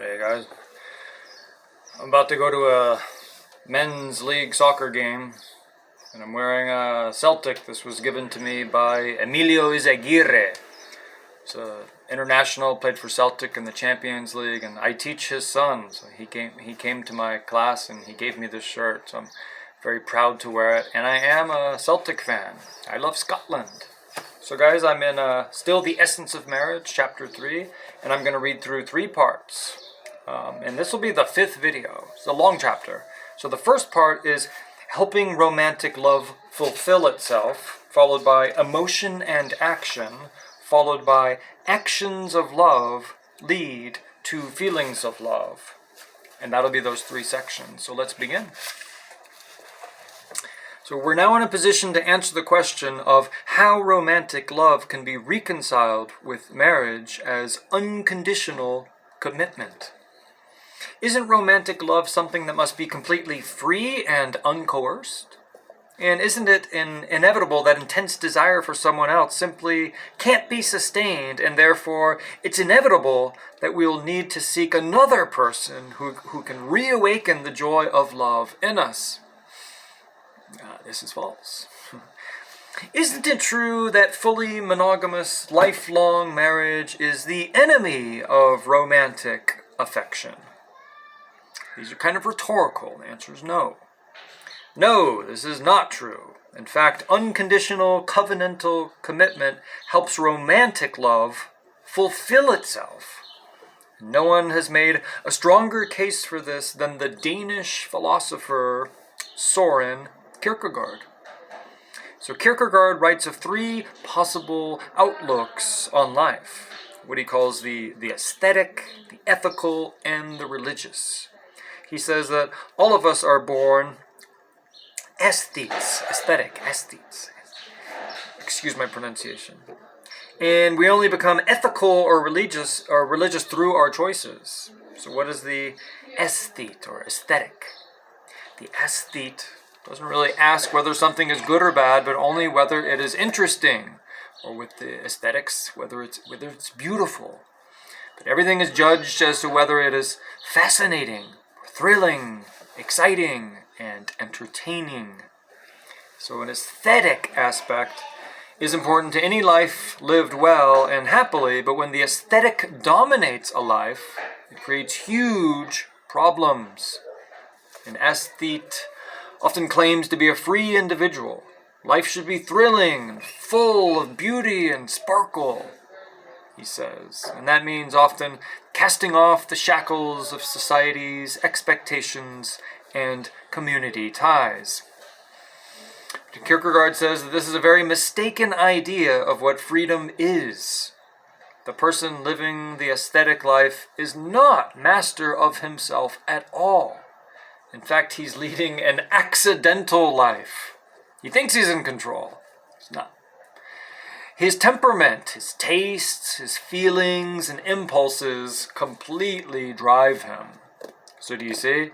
Hey guys, I'm about to go to a men's league soccer game, and I'm wearing a Celtic. This was given to me by Emilio Izaguirre. It's a international, played for Celtic in the Champions League, and I teach his son. So he came to my class and he gave me this shirt. So I'm very proud to wear it, and I am a Celtic fan. I love Scotland. So guys, I'm in Still the Essence of Marriage, Chapter 3, and I'm going to read through 3 parts. And this will be the 5th video. It's a long chapter. So the first part is helping romantic love fulfill itself, followed by emotion and action, followed by actions of love lead to feelings of love. And that'll be those 3 sections. So let's begin. So we're now in a position to answer the question of how romantic love can be reconciled with marriage as unconditional commitment. Isn't romantic love something that must be completely free and uncoerced? And isn't it inevitable that intense desire for someone else simply can't be sustained, and therefore it's inevitable that we'll need to seek another person who can reawaken the joy of love in us? This is false. Isn't it true that fully monogamous, lifelong marriage is the enemy of romantic affection? These are kind of rhetorical. The answer is no. No, this is not true. In fact, unconditional covenantal commitment helps romantic love fulfill itself. No one has made a stronger case for this than the Danish philosopher Søren Kierkegaard. So Kierkegaard writes of 3 possible outlooks on life, what he calls the aesthetic, the ethical, and the religious. He says that all of us are born aesthetes, aesthetic, aesthetes. Excuse my pronunciation. And we only become ethical or religious through our choices. So what is the aesthete or aesthetic? The aesthete doesn't really ask whether something is good or bad, but only whether it is interesting, or with the aesthetics, whether it's beautiful. But everything is judged as to whether it is fascinating, thrilling, exciting, and entertaining. So an aesthetic aspect is important to any life lived well and happily, but when the aesthetic dominates a life, it creates huge problems. An aesthete often claims to be a free individual. Life should be thrilling and full of beauty and sparkle, he says. And that means often casting off the shackles of society's expectations and community ties. Kierkegaard says that this is a very mistaken idea of what freedom is. The person living the aesthetic life is not master of himself at all. In fact, he's leading an accidental life. He thinks he's in control. He's not. His temperament, his tastes, his feelings, and impulses completely drive him. So do you see?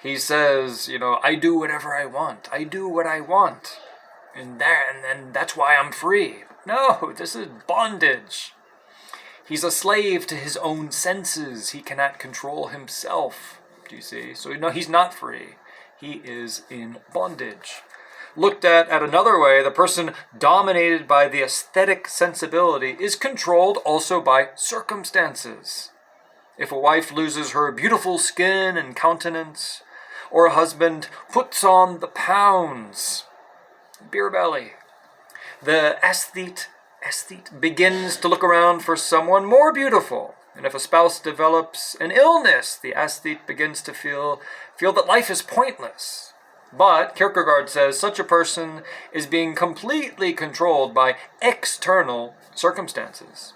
He says, I do whatever I want. I do what I want. And that's why I'm free. No, this is bondage. He's a slave to his own senses. He cannot control himself. Do you see? So he's not free. He is in bondage. Looked at another way, the person dominated by the aesthetic sensibility is controlled also by circumstances. If a wife loses her beautiful skin and countenance, or a husband puts on the pounds, beer belly, the aesthete begins to look around for someone more beautiful. And if a spouse develops an illness, the aesthete begins to feel that life is pointless. But Kierkegaard says such a person is being completely controlled by external circumstances.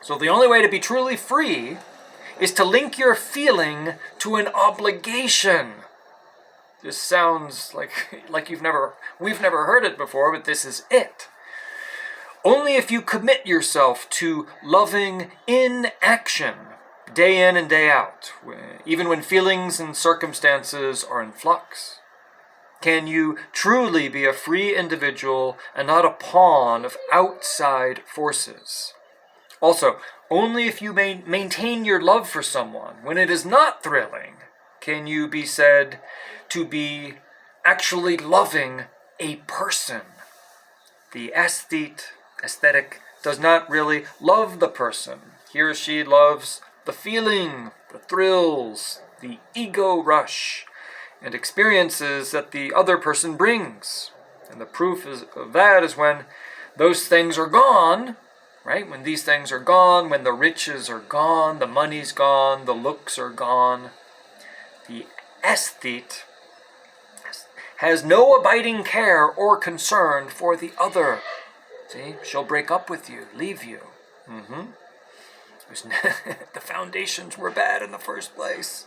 So the only way to be truly free is to link your feeling to an obligation. This sounds like we've never heard it before, but this is it. Only if you commit yourself to loving in action, day in and day out, even when feelings and circumstances are in flux, can you truly be a free individual and not a pawn of outside forces. Also, only if you maintain your love for someone when it is not thrilling can you be said to be actually loving a person. The aesthetic, does not really love the person. He or she loves the feeling, the thrills, the ego rush, and experiences that the other person brings. And the proof of that is when those things are gone, right? When these things are gone, when the riches are gone, the money's gone, the looks are gone, the aesthete has no abiding care or concern for the other. See, she'll break up with you, leave you. The foundations were bad in the first place.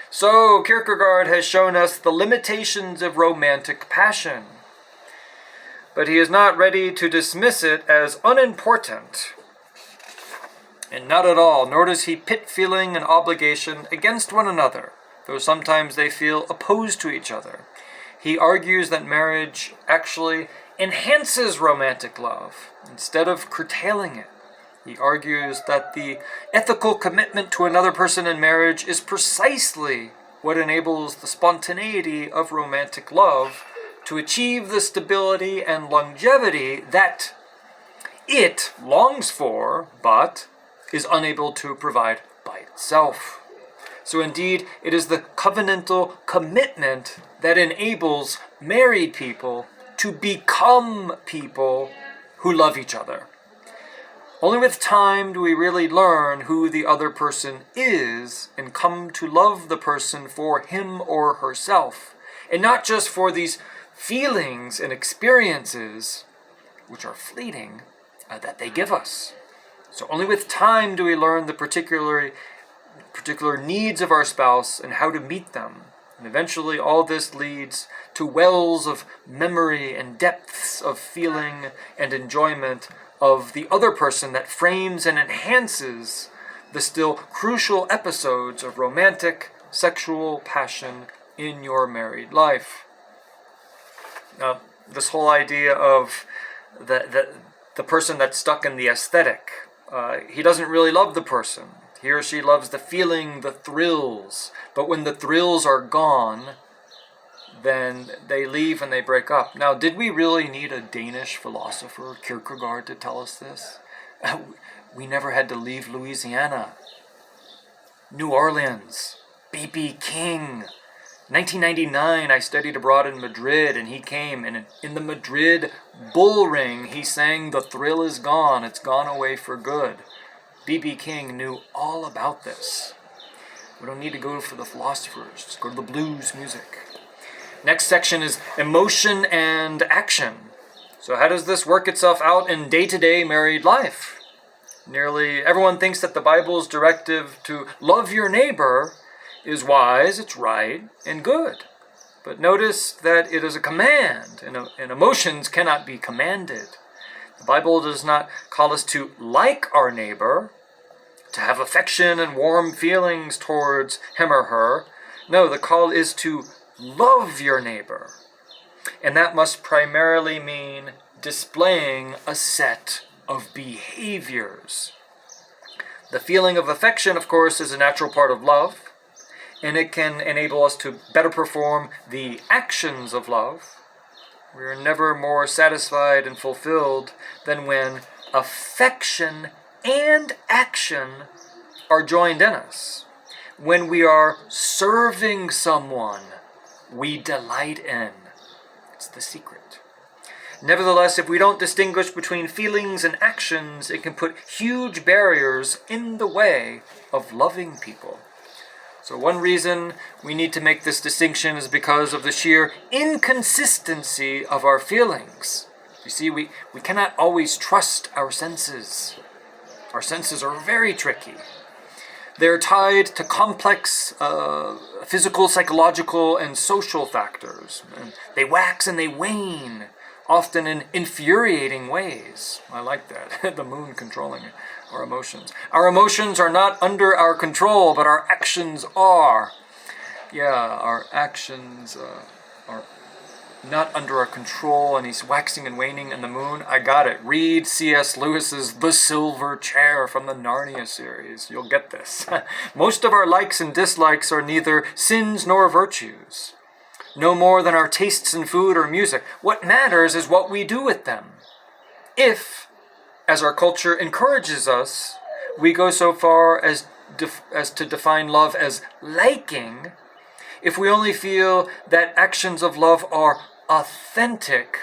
So Kierkegaard has shown us the limitations of romantic passion, but he is not ready to dismiss it as unimportant. And not at all, nor does he pit feeling and obligation against one another, though sometimes they feel opposed to each other. He argues that marriage actually enhances romantic love instead of curtailing it. He argues that the ethical commitment to another person in marriage is precisely what enables the spontaneity of romantic love to achieve the stability and longevity that it longs for, but is unable to provide by itself. So indeed, it is the covenantal commitment that enables married people to become people who love each other. Only with time do we really learn who the other person is and come to love the person for him or herself, and not just for these feelings and experiences, which are fleeting, that they give us. So only with time do we learn the particular needs of our spouse and how to meet them. And eventually all this leads to wells of memory and depths of feeling and enjoyment of the other person that frames and enhances the still crucial episodes of romantic sexual passion in your married life. Now, this whole idea of the person that's stuck in the aesthetic, he doesn't really love the person. He or she loves the feeling, the thrills. But when the thrills are gone, then they leave and they break up. Now, did we really need a Danish philosopher, Kierkegaard, to tell us this? We never had to leave Louisiana. New Orleans, B.B. King. 1999, I studied abroad in Madrid, and he came, and in the Madrid bull ring, he sang, "The thrill is gone, it's gone away for good." B.B. King knew all about this. We don't need to go for the philosophers, just go to the blues music. Next section is emotion and action. So how does this work itself out in day-to-day married life? Nearly everyone thinks that the Bible's directive to love your neighbor is wise, it's right, and good. But notice that it is a command, and emotions cannot be commanded. The Bible does not call us to like our neighbor, to have affection and warm feelings towards him or her. No, the call is to love your neighbor. And that must primarily mean displaying a set of behaviors. The feeling of affection, of course, is a natural part of love, and it can enable us to better perform the actions of love. We are never more satisfied and fulfilled than when affection and action are joined in us. When we are serving someone we delight in. It's the secret. Nevertheless, if we don't distinguish between feelings and actions, it can put huge barriers in the way of loving people. So one reason we need to make this distinction is because of the sheer inconsistency of our feelings. You see, we cannot always trust our senses. Our senses are very tricky. They're tied to complex physical, psychological, and social factors. And they wax and they wane, often in infuriating ways. I like that, the moon controlling our emotions. Our emotions are not under our control, but our actions are. Yeah, our actions are not under our control, and he's waxing and waning in the moon. I got it. Read C.S. Lewis's The Silver Chair from the Narnia series. You'll get this. Most of our likes and dislikes are neither sins nor virtues, no more than our tastes in food or music. What matters is what we do with them. If, as our culture encourages us, we go so far as to define love as liking, if we only feel that actions of love are authentic,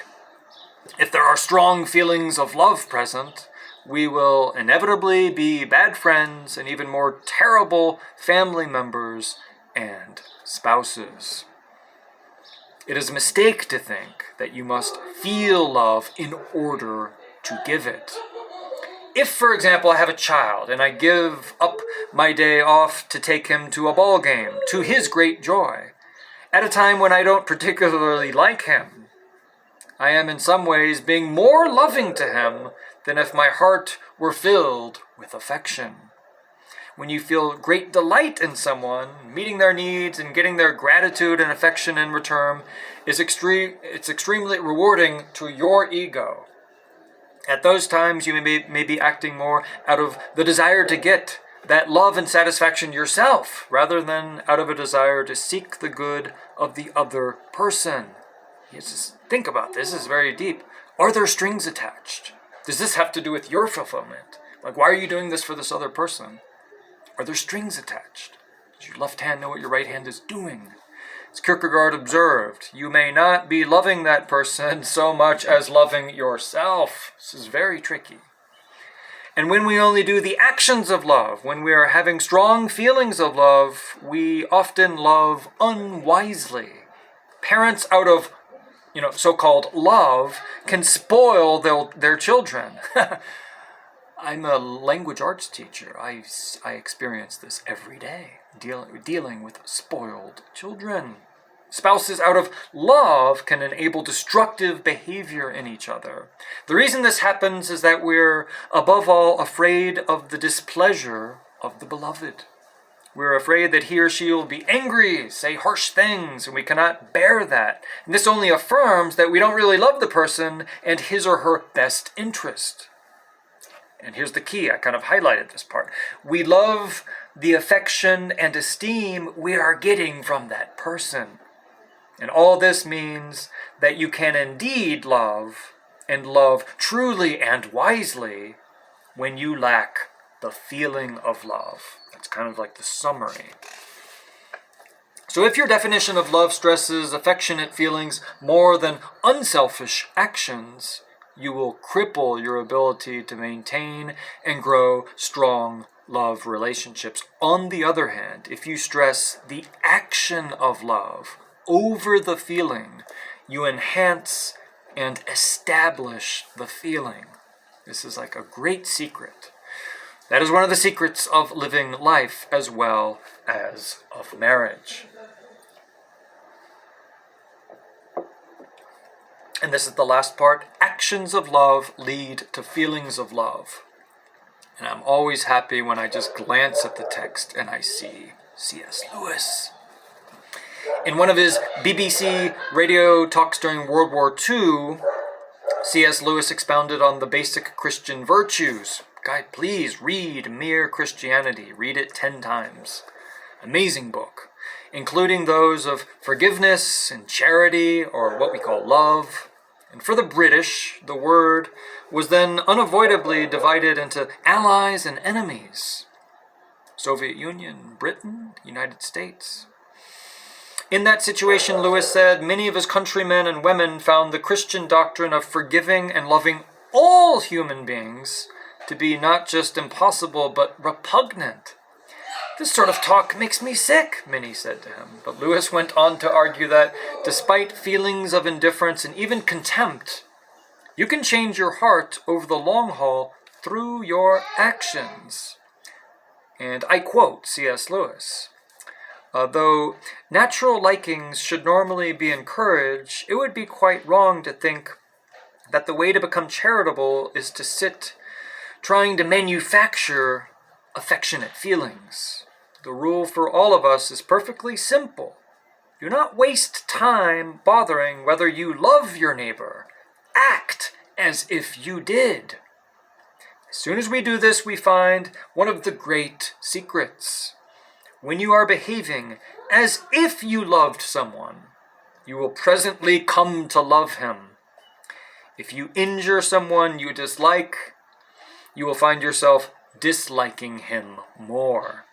if there are strong feelings of love present, we will inevitably be bad friends and even more terrible family members and spouses. It is a mistake to think that you must feel love in order to give it. If, for example, I have a child and I give up my day off to take him to a ball game, to his great joy, at a time when I don't particularly like him, I am in some ways being more loving to him than if my heart were filled with affection. When you feel great delight in someone, meeting their needs and getting their gratitude and affection in return, it's extremely rewarding to your ego. At those times, you may be acting more out of the desire to get that love and satisfaction yourself, rather than out of a desire to seek the good of the other person. Just think about this. This is very deep. Are there strings attached? Does this have to do with your fulfillment? Like, why are you doing this for this other person? Are there strings attached? Does your left hand know what your right hand is doing? As Kierkegaard observed, you may not be loving that person so much as loving yourself. This is very tricky. And when we only do the actions of love, when we are having strong feelings of love, we often love unwisely. Parents out of, so-called love can spoil their children. I'm a language arts teacher. I experience this every day, dealing with spoiled children. Spouses out of love can enable destructive behavior in each other. The reason this happens is that we're, above all, afraid of the displeasure of the beloved. We're afraid that he or she will be angry, say harsh things, and we cannot bear that. And this only affirms that we don't really love the person and his or her best interest. And here's the key, I kind of highlighted this part. We love the affection and esteem we are getting from that person. And all this means that you can indeed love, and love truly and wisely, when you lack the feeling of love. That's kind of like the summary. So if your definition of love stresses affectionate feelings more than unselfish actions, you will cripple your ability to maintain and grow strong love relationships. On the other hand, if you stress the action of love over the feeling, you enhance and establish the feeling. This is like a great secret. That is one of the secrets of living life as well as of marriage. And this is the last part. Actions of love lead to feelings of love. And I'm always happy when I just glance at the text and I see C.S. Lewis. In one of his BBC radio talks during World War II, C.S. Lewis expounded on the basic Christian virtues. Guy, please read Mere Christianity. Read it 10 times. Amazing book, including those of forgiveness and charity, or what we call love. And for the British, the word was then unavoidably divided into allies and enemies. Soviet Union, Britain, United States. In that situation, Lewis said, many of his countrymen and women found the Christian doctrine of forgiving and loving all human beings to be not just impossible, but repugnant. This sort of talk makes me sick, many said to him. But Lewis went on to argue that, despite feelings of indifference and even contempt, you can change your heart over the long haul through your actions. And I quote C.S. Lewis, though natural likings should normally be encouraged, it would be quite wrong to think that the way to become charitable is to sit trying to manufacture affectionate feelings. The rule for all of us is perfectly simple. Do not waste time bothering whether you love your neighbor. Act as if you did. As soon as we do this, we find one of the great secrets. When you are behaving as if you loved someone, you will presently come to love him. If you injure someone you dislike, you will find yourself disliking him more.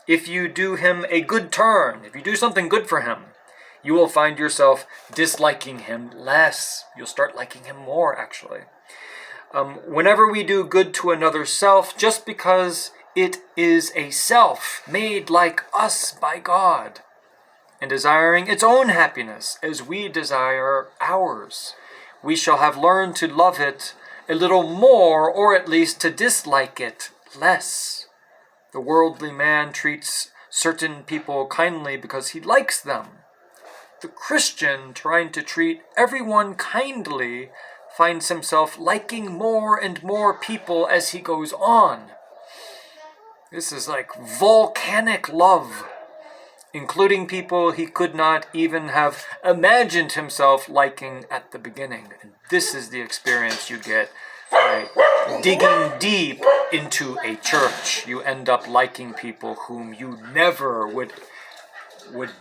If you do him a good turn, if you do something good for him, you will find yourself disliking him less. You'll start liking him more, actually. Whenever we do good to another self, just because it is a self made like us by God, and desiring its own happiness as we desire ours, we shall have learned to love it a little more, or at least to dislike it less. The worldly man treats certain people kindly because he likes them. The Christian, trying to treat everyone kindly, finds himself liking more and more people as he goes on. This is like volcanic love, including people he could not even have imagined himself liking at the beginning. And this is the experience you get by digging deep into a church. You end up liking people whom you never would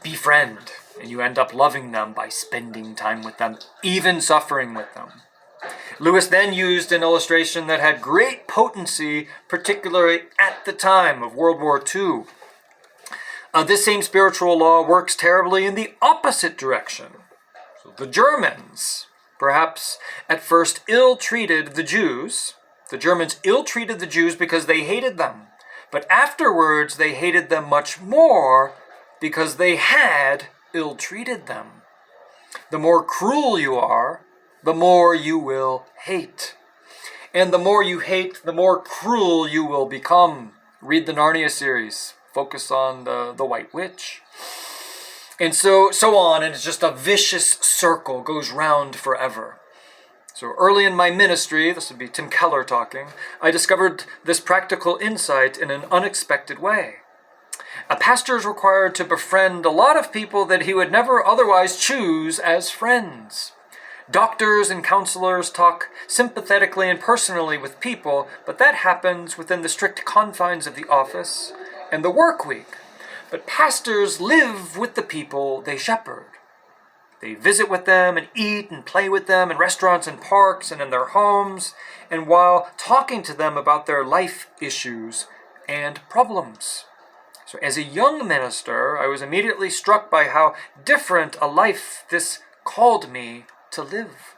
befriend, and you end up loving them by spending time with them, even suffering with them. Lewis then used an illustration that had great potency, particularly at the time of World War II. This same spiritual law works terribly in the opposite direction. So the Germans, perhaps at first ill-treated the Jews. The Germans ill-treated the Jews because they hated them. But afterwards they hated them much more because they had ill-treated them. The more cruel you are, the more you will hate. And the more you hate, the more cruel you will become. Read the Narnia series. Focus on the White Witch. And so on, and it's just a vicious circle, goes round forever. So early in my ministry, this would be Tim Keller talking, I discovered this practical insight in an unexpected way. A pastor is required to befriend a lot of people that he would never otherwise choose as friends. Doctors and counselors talk sympathetically and personally with people, but that happens within the strict confines of the office and the work week. But pastors live with the people they shepherd. They visit with them and eat and play with them in restaurants and parks and in their homes, and while talking to them about their life issues and problems. So as a young minister, I was immediately struck by how different a life this called me to live.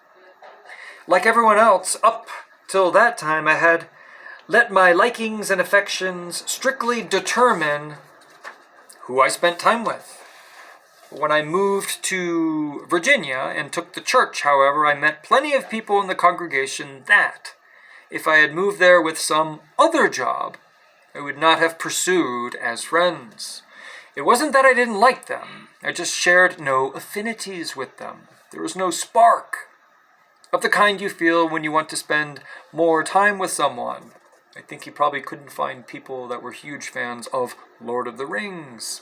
Like everyone else, up till that time I had let my likings and affections strictly determine who I spent time with. When I moved to Virginia and took the church, however, I met plenty of people in the congregation that, if I had moved there with some other job, I would not have pursued as friends. It wasn't that I didn't like them. I just shared no affinities with them. There was no spark of the kind you feel when you want to spend more time with someone. I think he probably couldn't find people that were huge fans of Lord of the Rings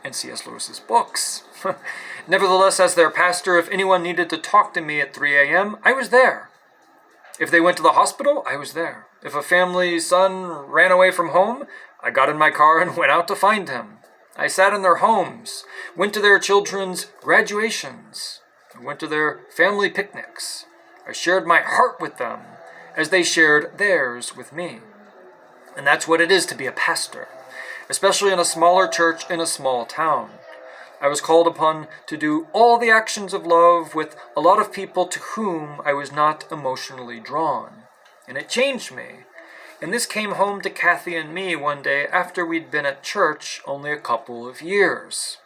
and C.S. Lewis's books. Nevertheless, as their pastor, if anyone needed to talk to me at 3 a.m., I was there. If they went to the hospital, I was there. If a family's son ran away from home, I got in my car and went out to find him. I sat in their homes, went to their children's graduations, I went to their family picnics. I shared my heart with them as they shared theirs with me. And that's what it is to be a pastor, especially in a smaller church in a small town. I was called upon to do all the actions of love with a lot of people to whom I was not emotionally drawn. And it changed me. And this came home to Kathy and me one day after we'd been at church only a couple of years.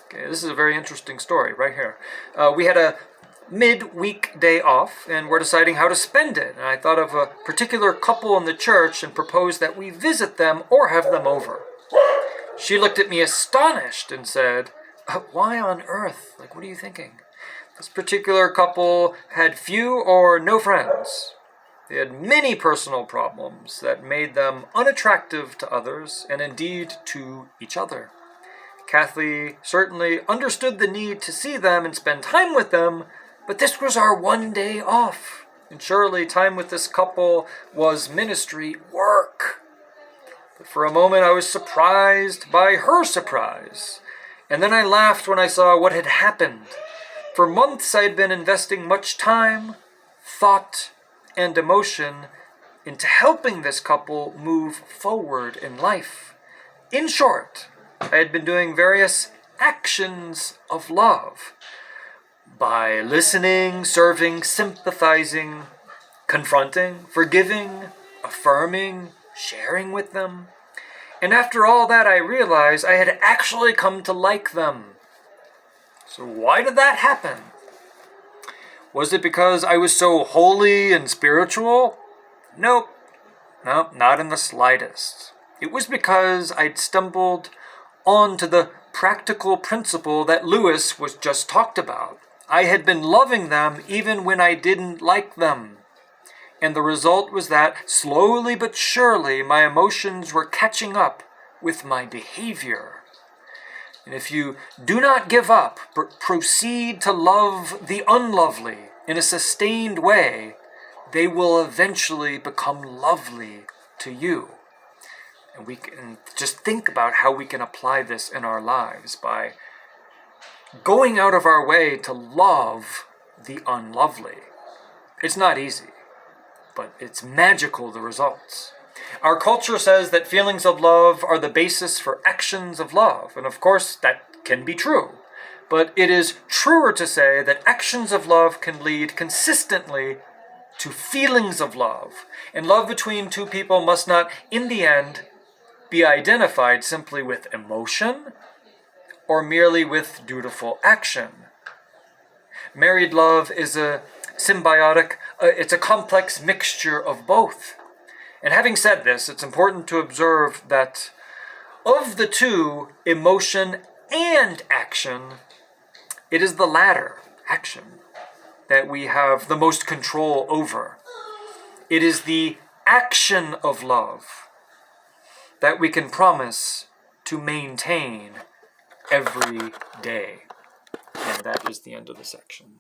Okay, this is a very interesting story right here. We had a mid-week day off, and we're deciding how to spend it. And I thought of a particular couple in the church and proposed that we visit them or have them over. She looked at me astonished and said, "Why on earth? What are you thinking?" This particular couple had few or no friends. They had many personal problems that made them unattractive to others and indeed to each other. Kathy certainly understood the need to see them and spend time with them, but this was our one day off. And surely time with this couple was ministry work. But for a moment I was surprised by her surprise. And then I laughed when I saw what had happened. For months I had been investing much time, thought, and emotion into helping this couple move forward in life. In short, I had been doing various actions of love by listening, serving, sympathizing, confronting, forgiving, affirming, sharing with them. And after all that, I realized I had actually come to like them. So why did that happen? Was it because I was so holy and spiritual? Nope, not in the slightest. It was because I'd stumbled onto the practical principle that Lewis was just talked about. I had been loving them even when I didn't like them. And the result was that, slowly but surely, my emotions were catching up with my behavior. And if you do not give up, but proceed to love the unlovely in a sustained way, they will eventually become lovely to you. And we can just think about how we can apply this in our lives by going out of our way to love the unlovely. It's not easy, but it's magical, the results. Our culture says that feelings of love are the basis for actions of love, and of course that can be true. But it is truer to say that actions of love can lead consistently to feelings of love, and love between two people must not, in the end, be identified simply with emotion or merely with dutiful action. Married love is a symbiotic, it's a complex mixture of both. And having said this, it's important to observe that of the two, emotion and action, it is the latter, action, that we have the most control over. It is the action of love that we can promise to maintain every day. And that is the end of the section.